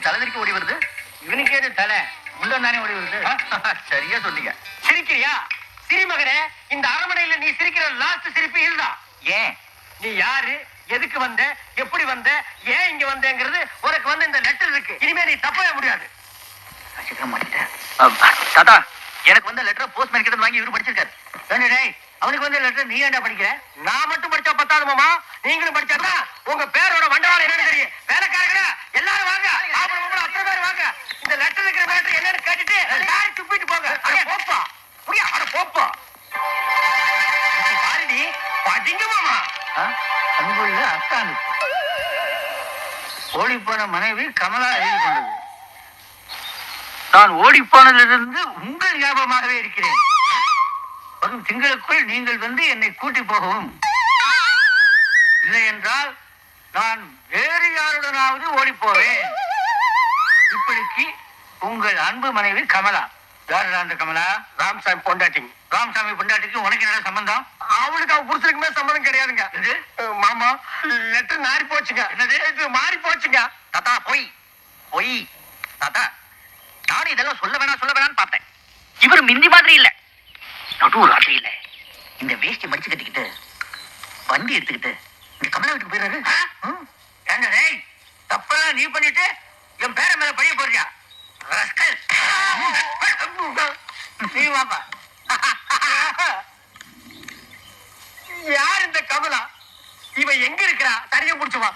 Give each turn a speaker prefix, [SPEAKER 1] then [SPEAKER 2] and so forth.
[SPEAKER 1] இவனுக்கு தலைவரிக்கு ஓடி வருது.
[SPEAKER 2] இவனுக்கு ஏது தலை முண்டம் தானே ஓடி வருது.
[SPEAKER 1] சரியா சொன்னீங்க.
[SPEAKER 2] சிரிக்கிறியா? சிரிமகனே, இந்த அரமனையில நீ சிரிக்கிற லாஸ்ட் சிரிப்பு இதுதான்.
[SPEAKER 1] ஏன்?
[SPEAKER 2] நீ யாரு, எதுக்கு வந்த, எப்படி வந்த, ஏன் இங்க வந்தேங்கிறது உனக்கு வந்து இந்த லெட்டர் இருக்கு. இனிமே நீ தப்பவே முடியாது.
[SPEAKER 1] தாத்தா, எனக்கு வந்த லெட்டர் போஸ்ட்மேன் கிட்ட வாங்கி இவரு படிச்சிருக்காரு.
[SPEAKER 2] அவனுக்கு வந்து லெட்டர் நீ ஏன்டா படிக்கிற? நான் மட்டும் படிச்சா பத்தாது மாமா, நீங்களும் படிச்சாதான் உங்க பேரோட வண்டவாளம் என்னன்னு தெரியும். வேலைக்காரங்க எல்லாரும் வாங்க, அத்தனை பேர் வாங்க. இந்த லெட்டர் இருக்கிற மேட்டர் என்னன்னு கேட்டுட்டு யாரும் துப்பிட்டு போங்க. போப்பா புரியா? அட போப்பா. பாருடி படிங்க மாமா.
[SPEAKER 1] அன்புள்ள அத்தானு ஓடி போன மனைவி கமலா எழுதி கொண்டது. நான் ஓடி போனதிலிருந்து உங்கள் ஞாபகமாகவே இருக்கிறேன். வரும் திங்களுக்குள் நீங்கள் வந்து என்னை கூட்டி போகவும், இல்லை என்றால் நான் வேறு யாருடனாவது ஓடி போவேன். இப்படிக்கு உங்கள் அன்பு மனைவி கமலா. யாரு அந்த கமலா?
[SPEAKER 2] ராமசாமி பொண்டாட்டிங்க.
[SPEAKER 1] ராமசாமி பொண்டாட்டிக்கு உனக்கு என்ன சம்பந்தம்?
[SPEAKER 2] அவளுக்கு அவ புருஷனுக்குமே சம்மதம் கிடையாதுங்க. மாமா, லெட்டர் மாறி போச்சுங்க.
[SPEAKER 1] என்னது?
[SPEAKER 2] இது மாறி போச்சுங்க.
[SPEAKER 1] தாத்தா பொய் பொய். தாத்தா, நானும் இதெல்லாம் சொல்ல வேணாம்னு பார்த்தேன். இவர் மிந்தி மாதிரி இல்ல, நடு ராத்திரி இல்ல, இந்த வேஷ்டி மடிச்சு கட்டிக்கிட்டு வண்டி எடுத்துக்கிட்டு இந்த கமலா வீட்டுக்கு போயிடுறாரு. தப்பெல்லாம் நீ பண்ணிட்டு என் பேர மேல பழைய போறியா? நீ வாப்பா.
[SPEAKER 2] யார் இந்த கமலா? இவ எங்க இருக்கிறா? சரியா முடிச்சுவா.